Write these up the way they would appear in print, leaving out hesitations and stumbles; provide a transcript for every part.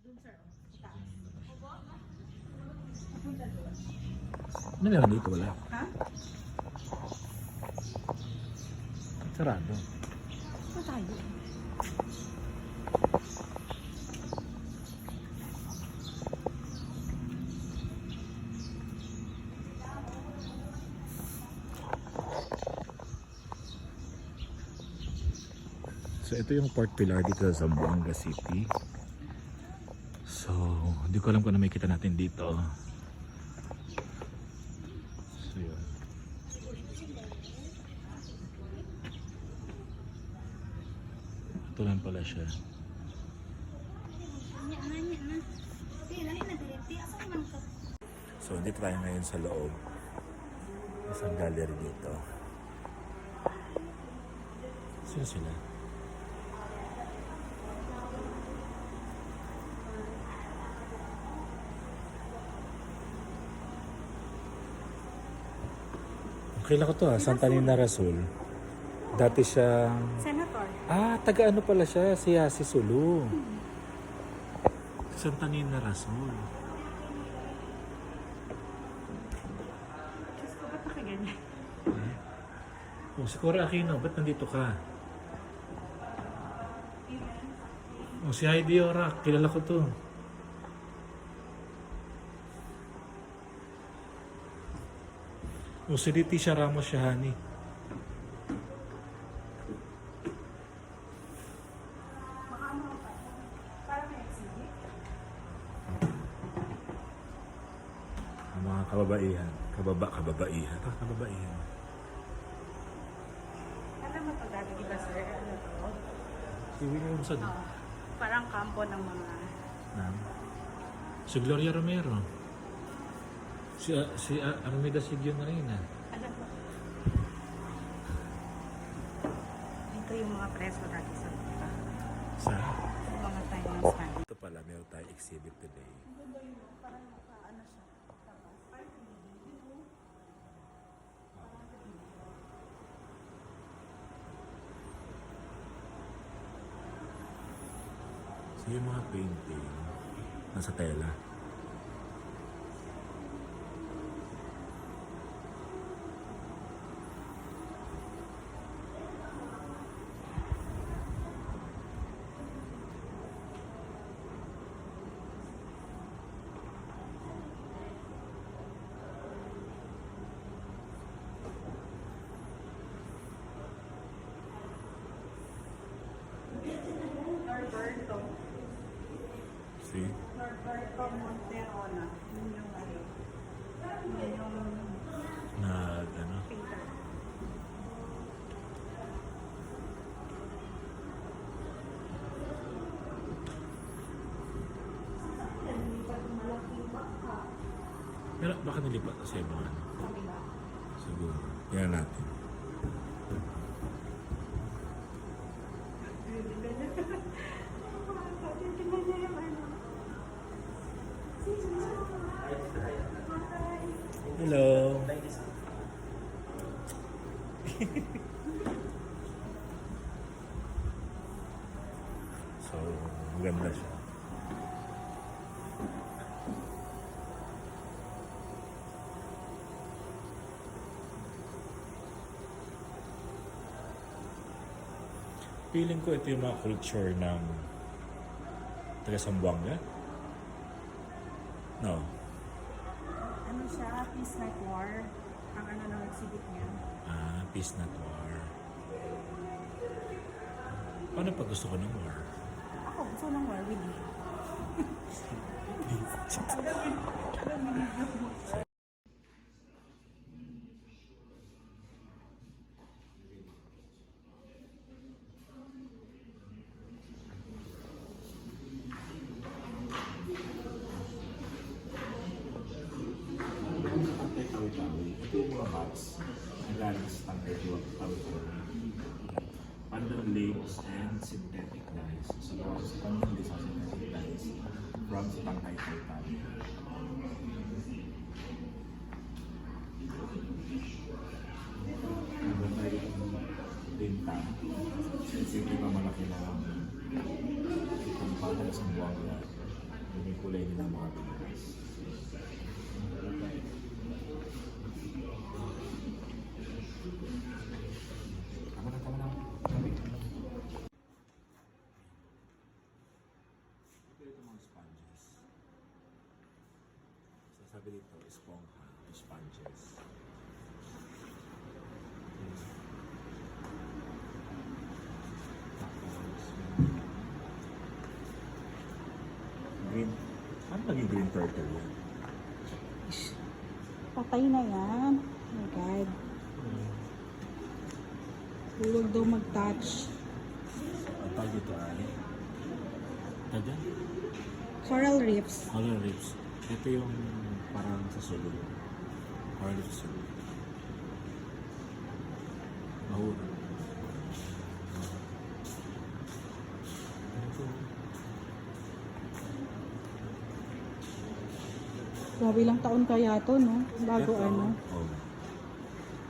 Doon sir, sa taas. Papunta doon. Ano meron dito? Wala. Ha? Sarado. Saan tayo? So ito yung Port Pilar dito sa Zamboanga City. So hindi ko alam kung ano may kita natin dito. So yun. Ito lang pala siya. So dito tayo ngayon sa loob. Isang gallery dito. Sino sila? Kailan ko to Santa Nina Rasul. Dati siya... Senator. Taga ano pala siya? Si Yasi Sulu. Santa Nina Rasul. Diyos ko, ba't nakaganyan? Si Cora Aquino, ba't nandito ka? Si Heidi Orak, kilala ko to. Si Leticia Ramos Shahani. Ang mga kababaihan. Kababaihan. Kababaihan. Alam mo ito dati, diba sir? Ano to? Si William Sad. Parang kampo ng mga... Si Gloria Romero. Si Armida Sigyon na rin Alam mo? Ito yung mga preso dati sa mga. Sa? Yung mga time na stand. Ito pala, meron tayong exhibit today. Parang nakaano siya. So yung mga painting nasa tela. Norberto. See? Norberto Monterona. Yun yung ano. Yun yung Na ano? painter. Pero baka nilipat sa ibang ano? Kabila. Siguro. Yan natin. Tingnan niya yung ano. Hello. So, maganda siya. Feeling ko ito yung mga culture ng taga Zamboanga. No. Ano siya? Peace Not War. Ang ano ng exhibit niya. Peace Not War. Paano pag gusto ko ng war? Ako, gusto ng war with you. Ito yung mga box na galing sa standard Pandan lakes and synthetic dyes. So, gawa sa pandan lakes and synthetic dyes from sa Tangkay-Taytay. Meron tayo yung tinta. Ito yung malaki na itong pandan sa buwang yan. Yun yung kulay nila mga Pinas. Tama na. Ito mga sponges. So, sabi dito, esponja, sponges. Tapos, green. Ano naging green turtle yan? Patay na yan. Oh my God. Huwag daw mag-touch. Ang tawag dito ay Tagan? Coral reefs. Coral reefs. Ito yung parang sa sulod. Coral reefs sa sulod. Mahura. Ito. Grabe lang taon kaya to, no? Bago Ito, ano. oh.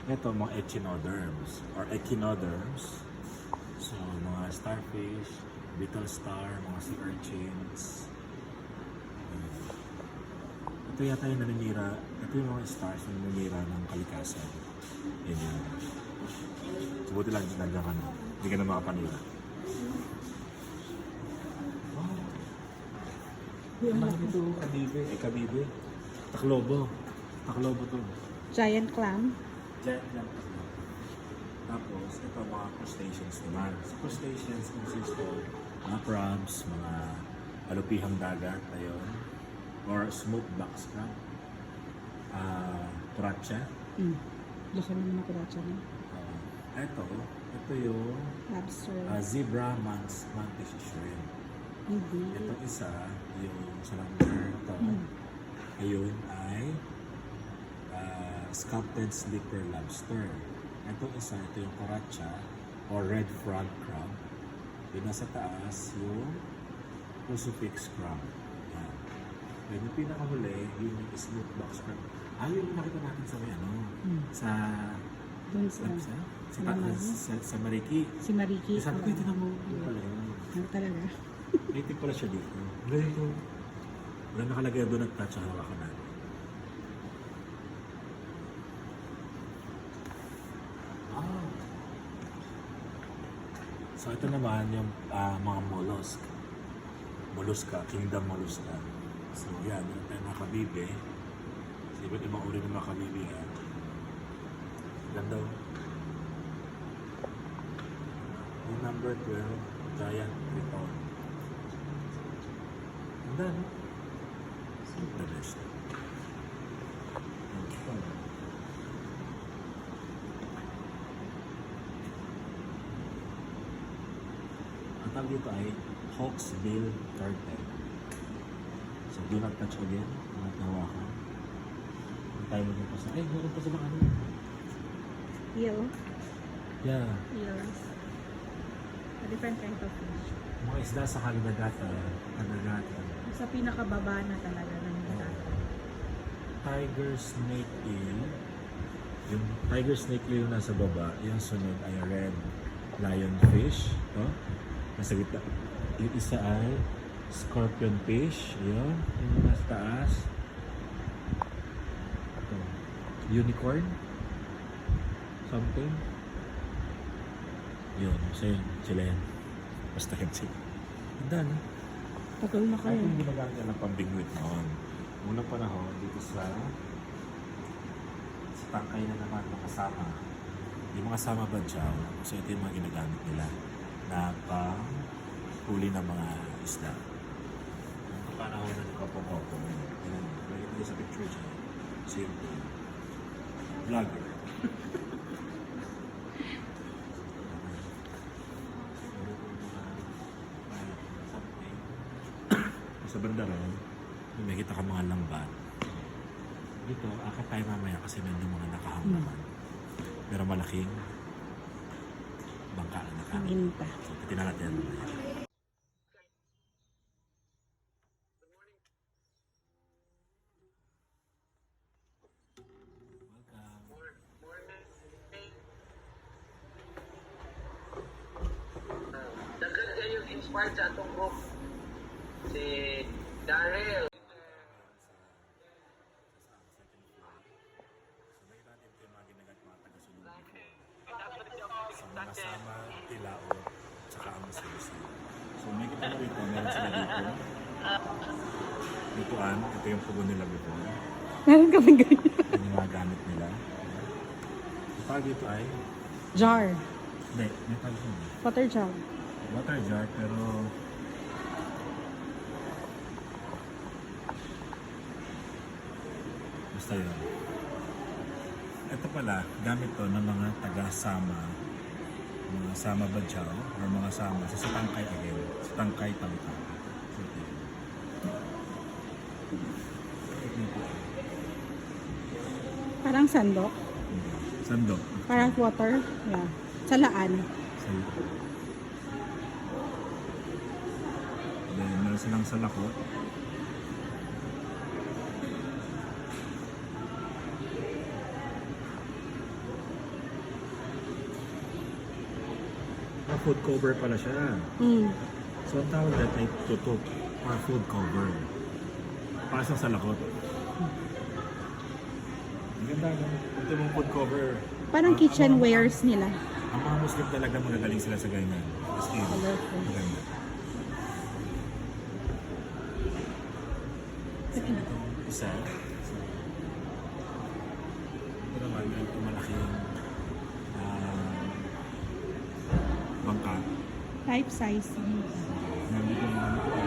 Ito mga echinoderms or echinoderms. So, mga starfish, beetle star, mga sea urchins. Ito yata yung naninira, ito yung mga stars na naninira ng kalikasan. Yan yun. So, buti lang nandiyan ka na. Hindi ka na makapanira. Wow. Ang laki nito, kabibe. Kabibe. Taklobo. Taklobo to. Giant clam. Giant lang kasi. Tapos, ito mga crustaceans naman. So, crustaceans consist of mga crabs, mga alupihang dagat, ayun. Or smooth box crab. Turacha. Laki naman ako dati na. Ito yung Lobster. zebra mantis shrimp. Hindi. Ito isa, yung salander. Ito, ayun ay sculpted slipper lobster. Ito isa, ito yung turacha or red frog crab. Yung nasa taas, yung crucifix crab. Yan. Then yung pinakahuli, yun yung smooth box crab. Yun yung nakita natin sa may ano, sa Doon sa... sa Mariki. Si Mariki. Sabi ko, ito na mo. Yun pala yun. Ano talaga? Native pala siya dito. Ganito. Wala nakalagay doon at touch sa hawakan natin. So ito naman yung mga mollusk. Mollusca, kingdom mollusca. So yan, yung tayo mga kabibe. So iba't ibang uri ng mga kabibe yan. Ganda. Yung number 12, giant triton. Ganda, no? The best. Ang tawag dito ay hawksbill turtle. So do not touch again. Do not hawakan. Ang tayo mo pa sa... Ay, meron pa silang ano. Eel. Yeah. Eels. A different kind of fish. Mga isda sa kalagatan. Kalagatan. Sa pinakababa na talaga ng Tiger snake eel. Yung tiger snake eel yung nasa baba. Yung sunod ay red lionfish. Oh. Nasa gitna. Yung isa ay scorpion fish. Yun. Yung nasa taas. Ito. Unicorn. Something. Yun. So yun. Sila yan. Basta yun sila. Ganda, no? Tagal na Kahit kayo. yung ginagamit nila ng pambingwit noon. Unang panahon, dito sa tangkay na naman ng kasama. Yung mga sama badyaw, so ito yung mga ginagamit nila na pang huli ng mga isda. Ang panahon na nakapokopo. Ayan, nakikita niyo sa picture dyan. Simple. Vlogger. Sa banda ron, may nakita ka mga lambat. Dito, akit tayo mamaya kasi nandun mga nakahang naman. Pero malaking bangka na nakahang. Ginta. So, titignan natin mamaya. Daghan kayo inspired sa atong group. Si Daryl. Sa mga sama, tilao, tsaka ang susi. So may kita mo rito, meron sila dito. Ditoan, ito yung pugo nila before. Meron kami ganyan. Ito yung mga gamit nila. Yung tawag dito ay, Jar. hindi, may tawag dito. Water jar. Water jar, pero basta yun. Ito pala, gamit to ng mga taga-sama, mga sama badyaw, or mga sama sa Sitangkay again, Sitangkay Tawi-Tawi. So, ito yun. Parang sandok. Sandok. Parang water. Yeah. Salaan. Salakot. Then, meron silang salakot. Food cover pala siya. Mm. So, ang tawag natin ay tutok or food cover. Para sa salakot. Ang ganda no? Ito yung food cover. Parang kitchenwares nila. Ang mga Muslim talaga magagaling sila sa ganyan. As in, Colorful. maganda. Isa. Ito naman, ito malaking bangka. Type size. Nandito yung mga ito.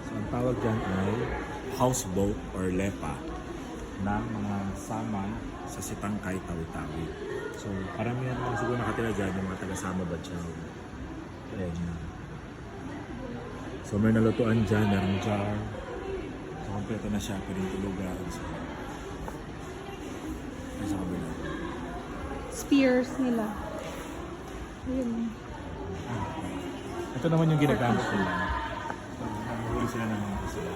So, ang tawag dyan ay houseboat or lepa ng mga sama sa Sitangkay Tawi-Tawi. So, karamihan mga siguro nakatira dyan yung mga taga-sama Badyaw. Ayan yun. So, may nalutuan dyan, merong jar. So, kompleto na siya, pwedeng tulugan. So, ay sa kabila. Spears nila. Ayun. Ito naman yung ginagamit nila. Pag nahuhuli sila ng mga sila.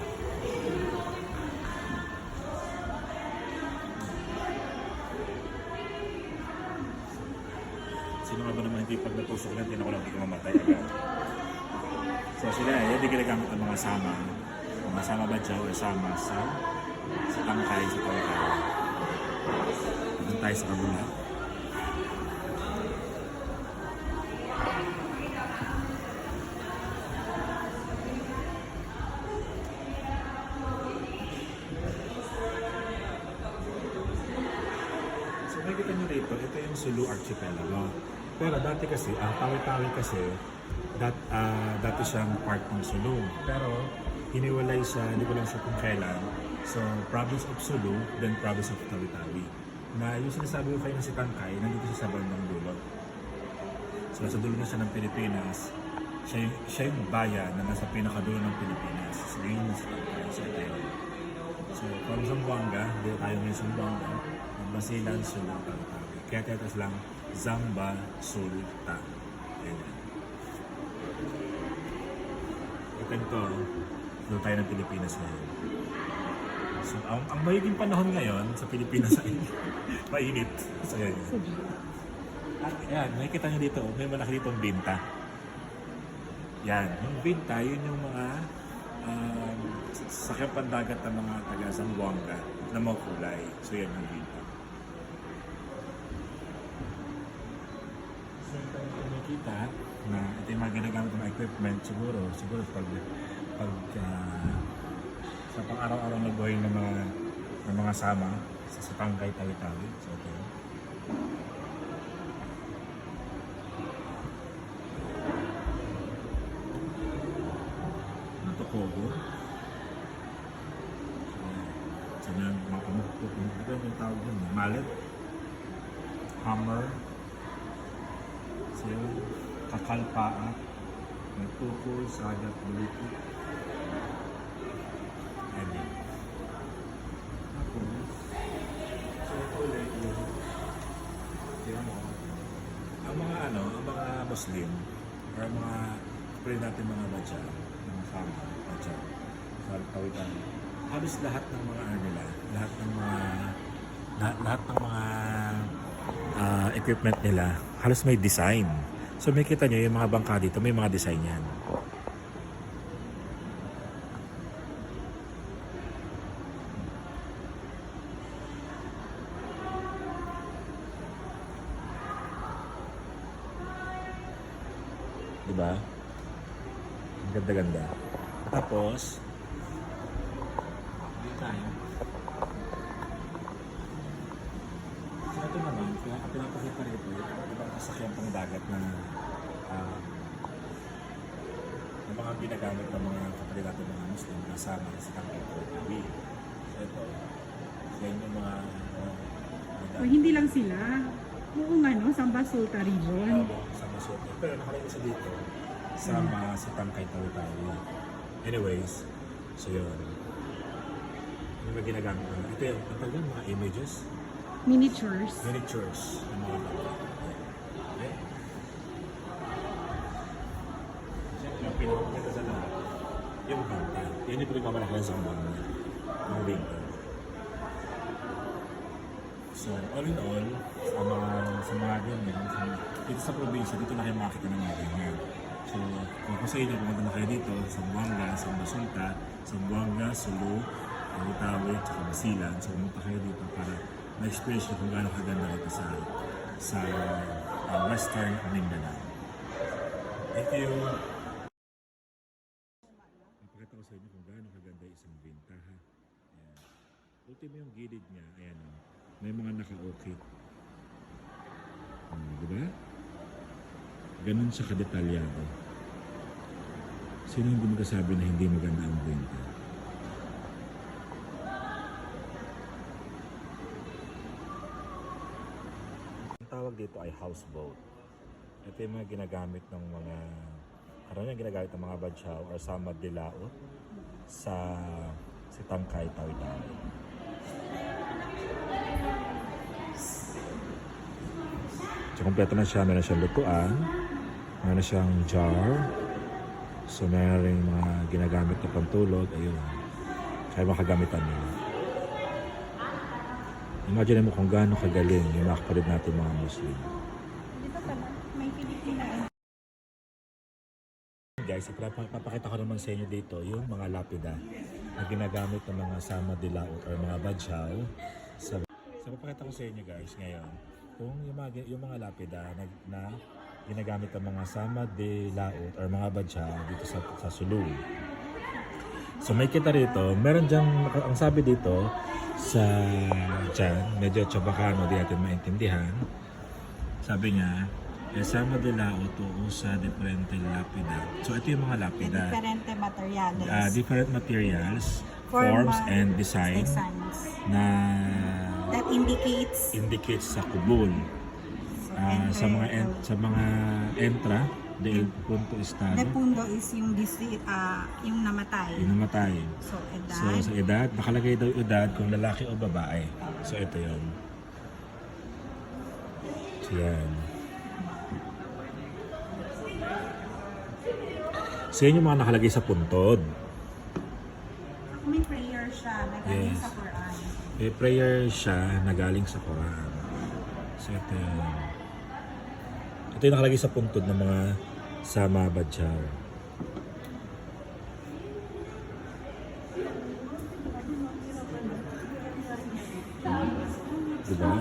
Sino nga ba naman hindi pag natusok na, tinako lang hindi ka mamatay agad. So sila, yan yung ginagamit ng mga sama. Mga sama badyaw o sama sa tangkay, sa Tawi-Tawi. Doon tayo sa kabila. So makikita nyo rito, ito yung Sulu Archipelago. Pero dati kasi, ang Tawi-Tawi kasi, dati siyang part ng Sulu. Pero hiniwalay siya, hindi ko lang sure kung kailan. So, province of Sulu, then province of Tawi-Tawi. Na yung sinasabi ko kayo na si Tangkay, nandito siya sa bandang dulo. So, sa dulo na siya ng Pilipinas. Siya yung bayan na nasa pinakadulo ng Pilipinas. So, yun yung si Tangkay. So, ito yun. So, from Zamboanga, dito tayo ngayon sa Zamboanga, Basilan, Sulu, Tawi-Tawi. Kaya tetas lang, Zamba, Sulta. Ayan. Ito ito, doon tayo ng Pilipinas ngayon. So, ang magiging panahon ngayon sa Pilipinas ay mainit. So, yan. At yan, makikita nyo dito, may malaki ditong binta. Yan, yung binta, yun yung mga sakyang pandagat ng mga taga-Zamboanga na mga kulay. So, yan yung binta. So, ito yung makikita na ito yung mga ginagamit ng equipment siguro pag sa pang-araw-araw na buhay ng mga sama sa Sitangkay Tawi-Tawi. So, okay. Ano ito, Kogo? So, yan, mga pamukpok. Ito yung tawag dun, mallet, hammer, so, yun, kakalpaa, may tukol, sagat, buluti. Ang mga Muslim or mga pwede natin mga badyaw, mga sama, badyaw, sa Tawi-Tawi, halos lahat ng mga nila, lahat ng mga equipment nila, halos may design. So may kita nyo yung mga bangka dito, may mga design yan. Diba? Ang ganda-ganda. Tapos, dito tayo. So ito naman, kaya pinapakita rito, ibang sasakyan pang dagat na yung mga ginagamit ng mga kapatid natin mga Muslim kasama sa Tangkay Tawi. So ito, yan yung mga O hindi lang sila. Oo nga no, Samba Sulta region. sa Masoto. Pero nakalagay sa dito, sama sa Tangkay Tawi. Anyways, so yun. Yung mga ginagamit ko. Ito yung yung mga images, Miniatures. miniatures ng mga bangka. Okay? Yung pinapaganda sa lahat, yung bangka. Yan yung pinagmamalaki sa bangka. Yung winter. So, all in all, sa mga ganyan, dito sa probinsya, dito na kayo makikita ng mga ganyan. So, kung sa inyo, pumunta na kayo dito, sa Buanga, sa Basulta, sa Buanga, Sulu, Tawi, at Basilan. So, pumunta kayo dito para ma-experience nyo kung gaano kaganda ito sa Western Mindanao. Thank you! Napakita ko sa inyo kung gaano kaganda isang binta, ha? Ayan. Ultimo yung gilid niya, ayan o. May mga naka-okay. Diba? Ganun siya kadetalyado. Sino hindi magkasabi na hindi maganda ang benta? Ang tawag dito ay houseboat. Ito yung mga ginagamit ng mga karamihan ginagamit ng mga badyaw or samad de laot sa Tangkay Tawi-Tawi. So, kompleto na siya. Meron siyang lutuan. Meron siyang jar. So, meron rin mga ginagamit na pantulog. Ayun. Kaya makagamitan nila. Imagine mo kung gaano kagaling yung mga kapatid natin mga Muslim. Dito pala, may Pilipina. Guys, papakita ko naman sa inyo dito yung mga lapida na ginagamit ng mga sama de laot or mga badyaw. So, papakita ko sa inyo guys ngayon kung yung mga lapida na ginagamit ng mga sama de laot or mga badyaw dito sa Sulu. So may kita rito, meron dyan, ang sabi dito sa dyan, medyo Chabacano, di natin maintindihan. Sabi niya, sama de laot o sa diferente lapida. So ito yung mga lapida. Diferente materials. Different materials, forms and designs na that indicates sa kubol. Sa mga entra del punto estado. De punto is yung yung namatay. Yung namatay. So edad. So sa edad, nakalagay daw yung edad kung lalaki o babae. So ito yun. So yan. So yun yung mga nakalagay sa puntod. May prayer siya na galing Yes. sa Quran. May prayer siya na galing sa Quran. So ito yun. Ito yung nakalagay sa puntod ng mga sama badyaw. Diba?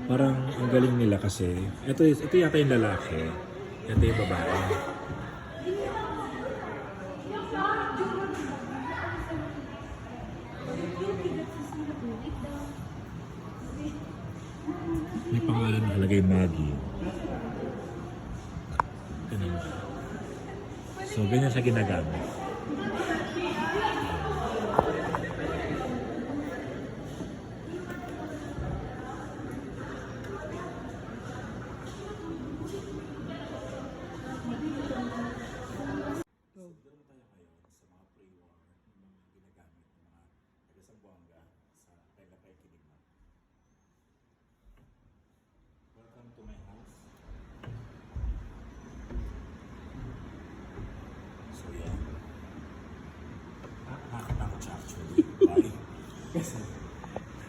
Parang ang galing nila kasi ito yata yung lalaki, ito yung babae. May pangalan nakalagay Maggie. Ganun. So, ganyan siya ginagamit. Welcome to my house. So yeah. Nakakatakot siya actually. Why? Kasi,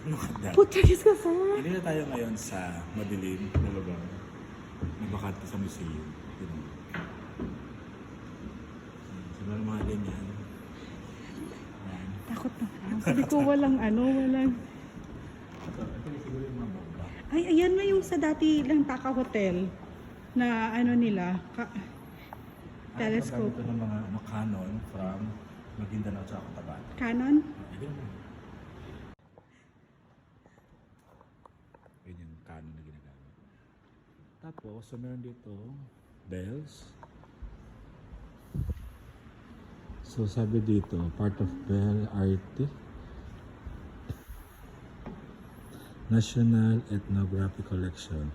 look at that. Putragis ka, sir. Hindi na tayo ngayon sa madilim na lugar. Nabakante sa museum. Yun. So, meron mga ganyan. Yan. Takot na. Sabi ko walang walang... Ito siguro yung mga bomba. Ay, ayan na yung sa dati lang Taka Hotel na nila, telescope. Ito ng mga Canon from Maguindanao at Cotabato. Canon? Ayun. Yun yung Canon na ginagamit. Tapos, so meron dito bells. So sabi dito, part of Bell Arte. National Ethnographic Collection.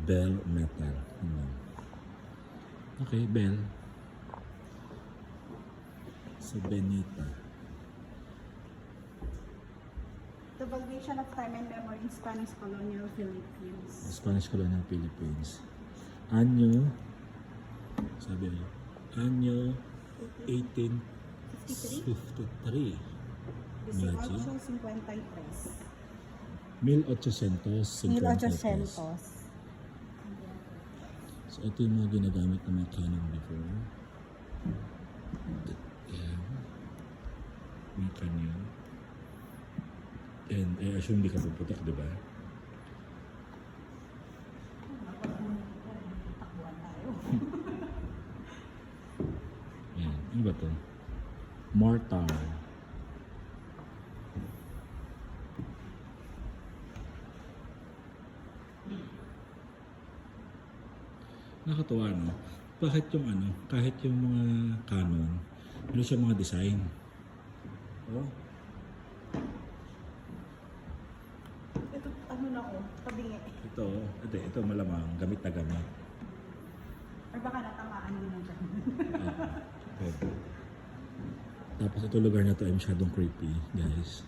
Bell Metal. Okay, Bell. So Benita. The Valuation of Time and Memory in Spanish Colonial Philippines. Spanish Colonial Philippines. Anyo, sabi niyo, anyo 1853. 1853. 1853. So ito yung mga ginagamit ng mga Canon before. Yan. May Canon. And I assume hindi ka puputok, di ba? Yan. Ano ba ito? Mortar. Nakakatuwa, no? Bakit yung kahit yung mga Canon, meron siya mga design. Oh. Ito, na ko, tabingi. Ito malamang, gamit na gamit. Or baka natamaan din ng dyan. Pwede. Tapos ito lugar na to ay masyadong creepy, guys.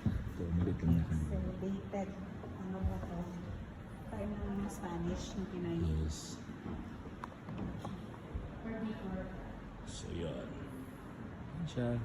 Ito, malit lang na kanya. So, dated, ba to? Time ng Spanish yung Pinay. Yes. So, yun. Yan siya.